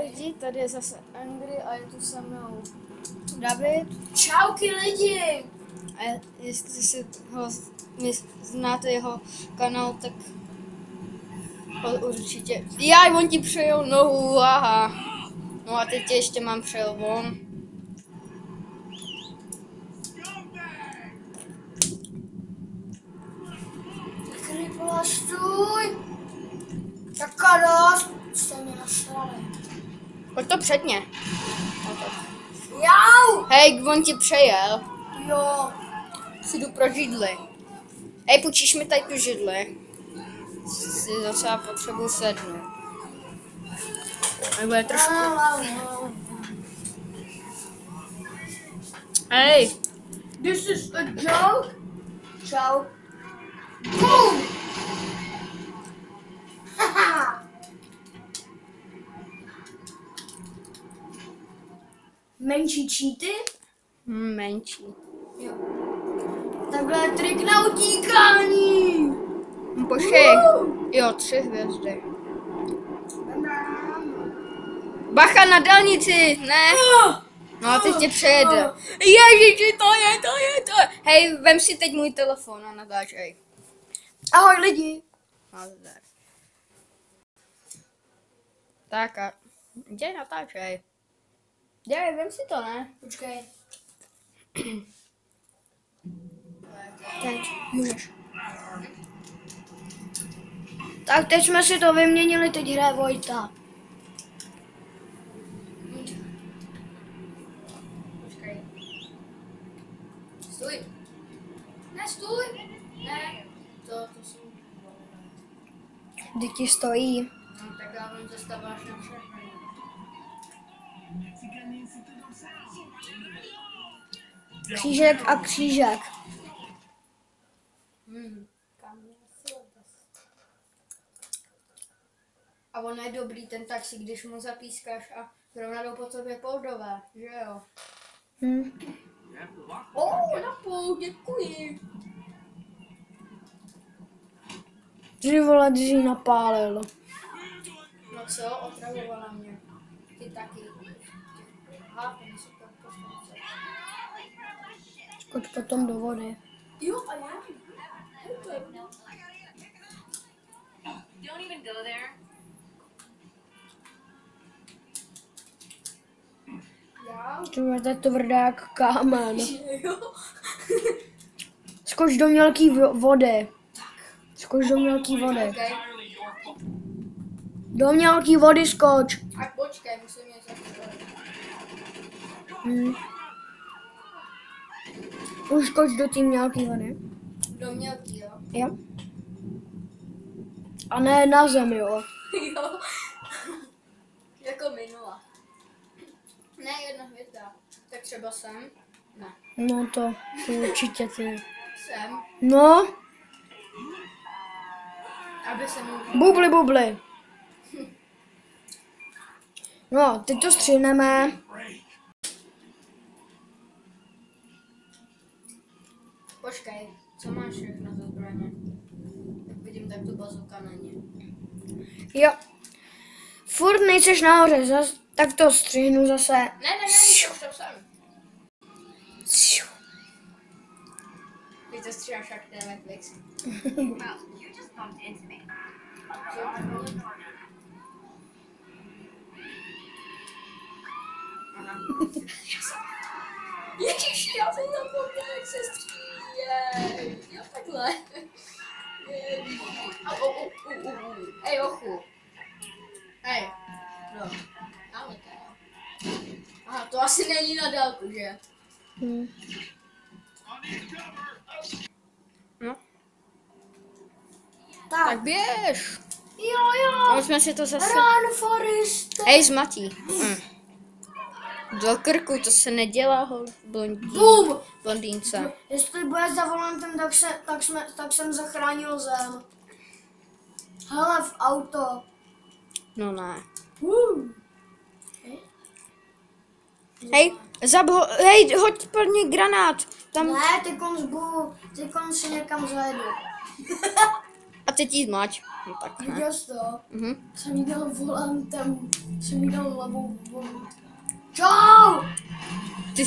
lidi, tady je zase Angry a je tu se mnou David. Čauky lidi! A jestli si ho znáte jeho kanál, tak ho určitě... Jaj, on ti přejel nohu, aha. No a teď ještě mám přejel von. Krypla, stůj! Taká dost! Jste mě našlali. Pojď to předně. Jau! Hej, on ti přejel. Jo. Si jdu pro židli. Hej, půjčíš mi tady tu židli. Si docela potřebuji sednout. Nebo je trošku... Hej. This is a joke? Čau. Boom! Haha! Menší cheaty? Menší. Jo. Takhle je trik na utíkání! Počkej. Jo, 3 hvězdy. Bacha na dálnici, ne? No a teď tě přejede. Ježiši, to je. Hej, vem si teď můj telefon a natáčej. Ahoj lidi! Nazdar. Tak a kde natáčej? Dělej, vem si to, ne? Počkej. Teď, můžeš. Tak teď jsme si to vyměnili, teď hraje Vojta. Počkej. Stůj. Ne, stůj. Ne. To jsou... Děti stojí. No tak já vám zastaváš na všechno. Křížek a křížek. A ono je dobrý ten taxi, když mu zapískáš a zrovna jdou po tobě poudové, že jo? Na půl, děkuji. Ty vole, ty jsi napálil. No co, otravovala mě. Ty taky. Aha, ten si to postavil. Skoč potom do vody. Jo, a já? Don't even go there. Já? Ty vole, to je tvrdé jak kámen. Jo. Skoč do mělký vody. Skoč do mělký vody. Okay. Do mělký vody skoč. A počkej, musím něco říct. Už skoč do té mělký vody. Do mělký, jo? Jo. A ne na zem, jo. Jo. Jako minula. Ne, jedna hvězda. Tak třeba sem? Ne. No to určitě ty. Sem. No, Aby se mu... bubly. No, teď to střihneme. Počkej, co máš všechno za zbraně? Tak vidím, tak tu bazooka není. Jo. Furt nejseš nahoře, tak to střihnu zase. Ne, už tam jsem. Ty to stříháš jak ten Netflix. Well, you just bumped into me. Ježiši, já jsem zapomněl, jak se střílej. Jo, takhle. Hej, ochu. Hej. No. Dáme to, jo. Aha, to asi není na dálku, že? No. Tak běž. Jo. Už jsme si to zase... Run, Forrest. Hej, zmatí. Do krku, to se nedělá, Bum. blondýnce. Jestli bude za volantem, tak jsem zachránil zem. Hele, v auto. No ne. Hej, hoď pro ně granát. Tam... Ne, ty kon si někam zajedu. A teď jí zmáč. No tak ne. Viděl jsi to? Mhm. Jsem jí dal volantem, jsem jí dal levou volant. Čau! Ty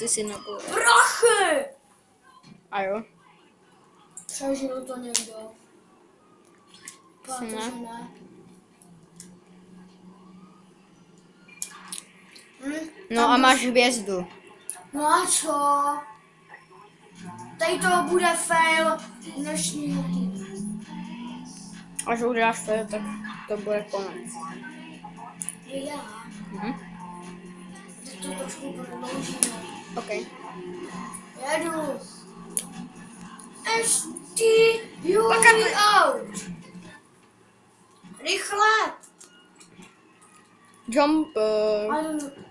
si nebyl. Prachy! A jo? Přežil to někdo. Asi ne. Protože ne. No a máš hvězdu. No a co? Tady to bude fail dnešního týdne. Až uděláš to, tak to bude konec. Já. Mhm. Teď to trošku prodloužíme. OK. Jedu. ST, you out. Rychle. Jump.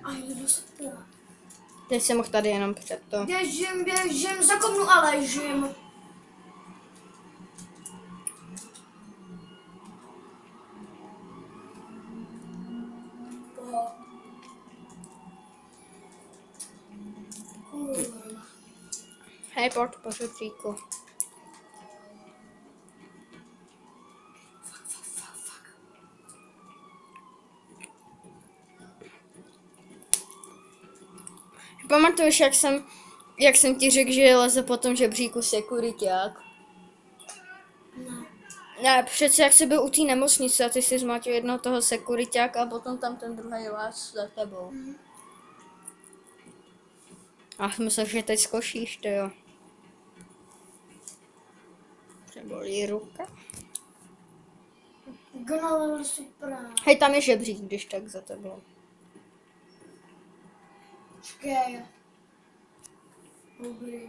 A jdu do sektora. Teď jsem mohl tady jenom před to. Běžím, zakopnu a ležím. Kurva. Hej, pojď, pořádku. Pamatuješ, jak jsem ti řekl, že leze po tom žebříku sekuriťák? Ne. Ne, přece jak jsi byl u té nemocnice a ty jsi zmátil jednoho toho sekuriťáka a potom tam ten druhý les za tebou. A myslím, že teď zkoušíš, to jo. Bolí ruka. Gnal super. Hej, tam je žebřík, když tak za tebou. Počkej. Dobrý.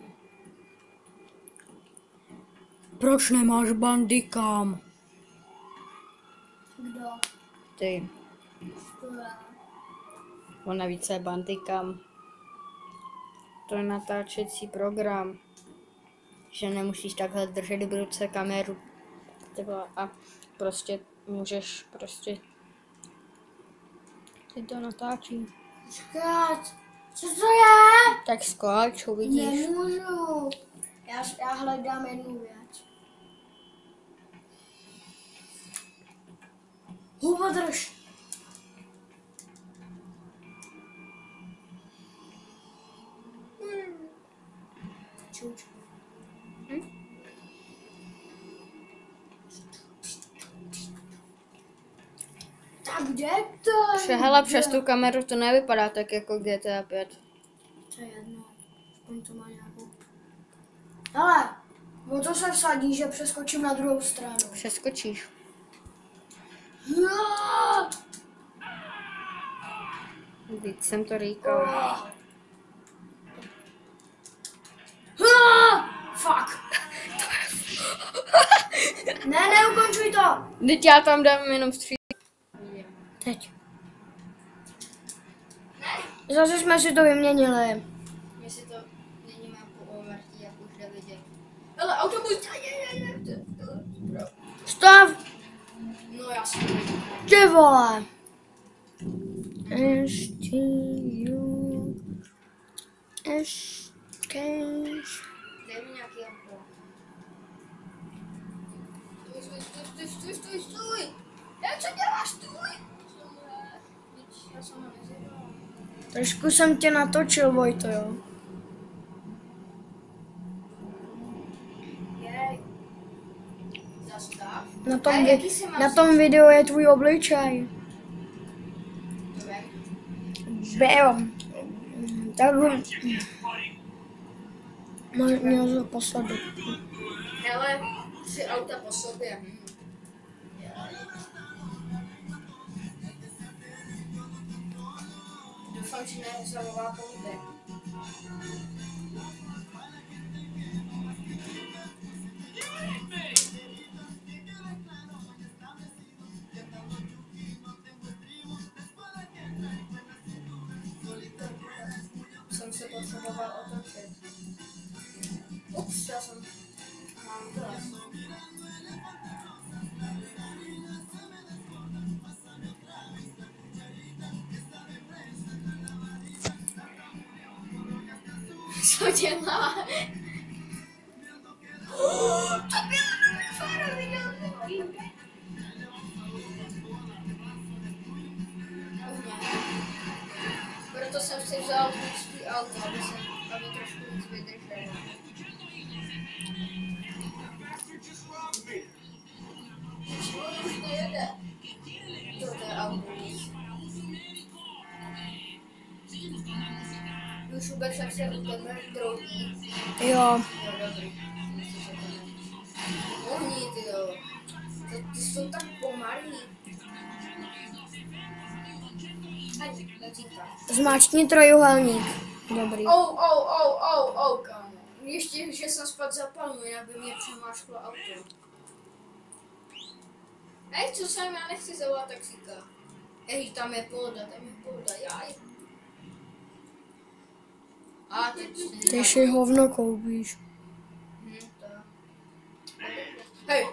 Proč nemáš bandikam? Kdo? Ty, To je. on navíc je bandikam. To je natáčecí program. Že nemusíš takhle držet v ruce kameru. Tyba, a prostě můžeš Ty to natáčí. Počkat. Co to je? Tak skoč, uvidíš. Nemůžu. Já hledám jednu věc. Hubo drž. Čuč. Tak kde to? Hele, přes tu kameru to nevypadá tak jako GTA 5. To je jedno. Aspoň to má nějakou. Hele, o to se vsadí, že přeskočím na druhou stranu. Přeskočíš. No! Teď jsem to říkal. Fuck! Ne, neukončuj to! Teď já tam dám jenom střílet. Teď. Zase jsme si to vyměnili. My si to měníme po overtí, jak už jde vidět. Hele, autobus, Stav! No já jsem. Ty vole! Dej mi nějaký auto. Stůj! Jak co děláš, stůj! Já jsem ho nezjedal. Trošku jsem tě natočil, Vojto, jo. Jej. Zastav. Na tom videu je tvůj obličej. Byl. Tak ho... Měl se posadit. Hele, 3 auta po sobě. Doufám, že nezavolá policie. Jsem se potřeboval otočit. Ups, já jsem... Mám to jasno. Co dělá? To bylo fara, viděl. Proto jsem si vzal svý auto, aby trošku víc vydrželo. Už nejede. To je auto. Už vůbec jak se u tebe droudí. Jo. Jo, dobrý. Ohni, ty jo. Ty jsou tak pomalý. Hej, letíka. Zmáčkni trojuhelník. Dobrý. Kámo. Ještě, že jsem spadl za palmu, jinak by mě přemášklo auto. Hej, co jsem, já nechci zavolat taxíka. Hej, tam je polda, jaj. A teď Ty si hovno koupíš. to. Hej.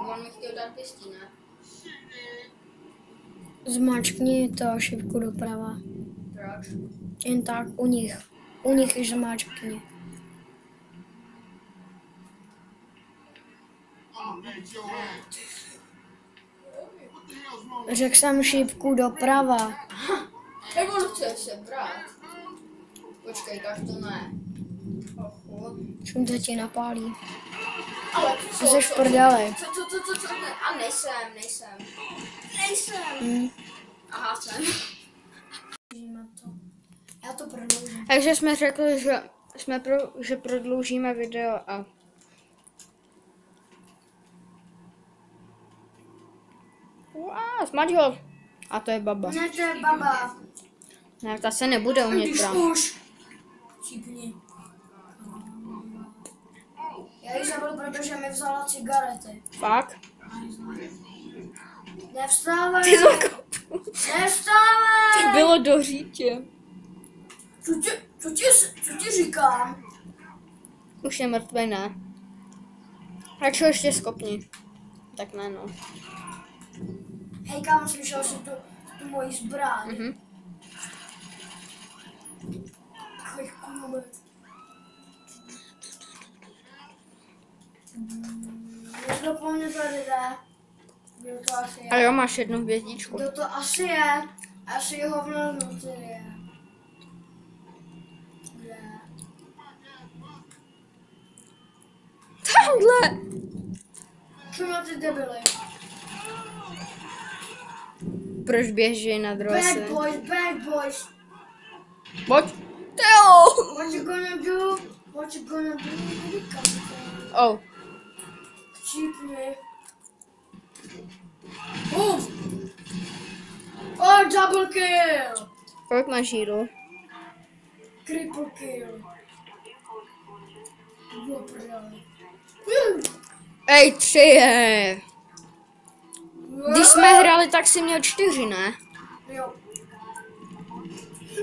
On mi chtěl dát pěstí, ne? Zmáčkni to šipku doprava. Proč? Jen tak, u nich. U nich již zmáčkni. Řekl jsem šipku doprava. Hej, on chce se brát. Počkej, tak to ne. Oho. Čím to ti napálí? Ale Ty jsi v prdeli. Co, ne. A nejsem. Aha, jsem. Já to prodloužím. Takže jsme řekli, že prodloužíme video a... Smať ho. A to je baba. Ne, to je baba. Ne, ta se nebude umět brát. Už. Cípni. Já ji zabil, protože mi vzala cigarety. Fakt? Nevstávej! Ty zakopu. Nevstávej! Bylo do řítě. Co ti říkám? Už je mrtvý, ne? Tak ho ještě skopni. Tak ne, no. Hej, kámo, slyšel jsi tu moji zbraň? Mhm. Takových kulomet. Kdo po mně tady jde? Kdo to asi je? A jo, máš jednu hvězdičku. Kdo to asi je? Asi hovno vnitř je. Kde? Tamhle! Co má ty debily? Proč běží na druhé Bad straně? boys. Pojď. Teo! What you gonna do? What you gonna do? Oh. Cheaply. Oh! Oh, double kill! Kolik máš žíru? Triple kill. Jo, prdele. Ej, 3 je. Když jsme hráli, tak si měl 4, ne? Jo.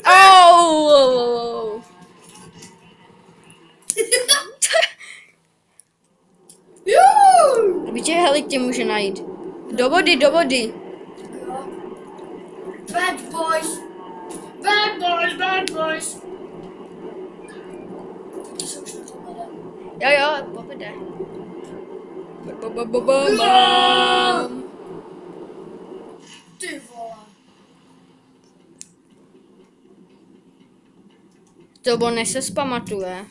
Oh! Víte, helik tě může najít. Do vody. Jo. Bad boys. To se už nepovede. Jo, povede. Bam. Ty vole. To on než se zpamatuje.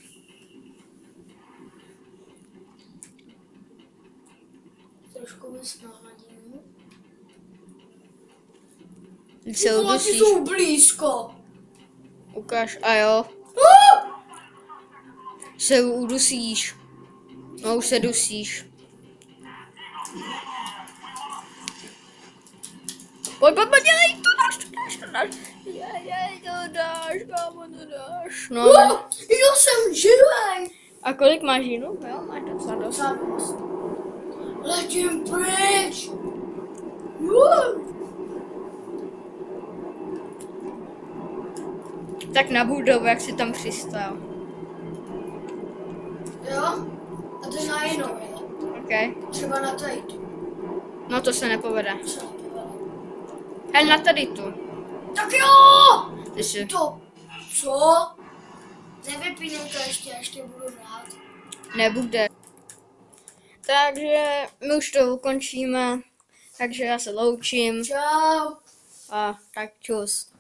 Trošku mi snahodím. Když se Ty udusíš. jsou blízko. Ukáž, a jo. Se udusíš. No už se dusíš. Pojď, dělej, to dáš. Jej, to dáš, kámo, to dáš. No, Jo, jsem živej. a kolik máš žíru? Jo, máš docela dost. Zadost. Letím pryč. Tak na budovu, jak jsi tam přistál. Jo? A to je na jinou, jo? OK. Třeba na tady. No to se nepovede. Co na to vede? Hej, na tady tu. Tak jo! Ty si... To. Co? Nevypínej to ještě budu hrát. Nebude. Takže my už to ukončíme. Takže já se loučím. Čau. A tak čus.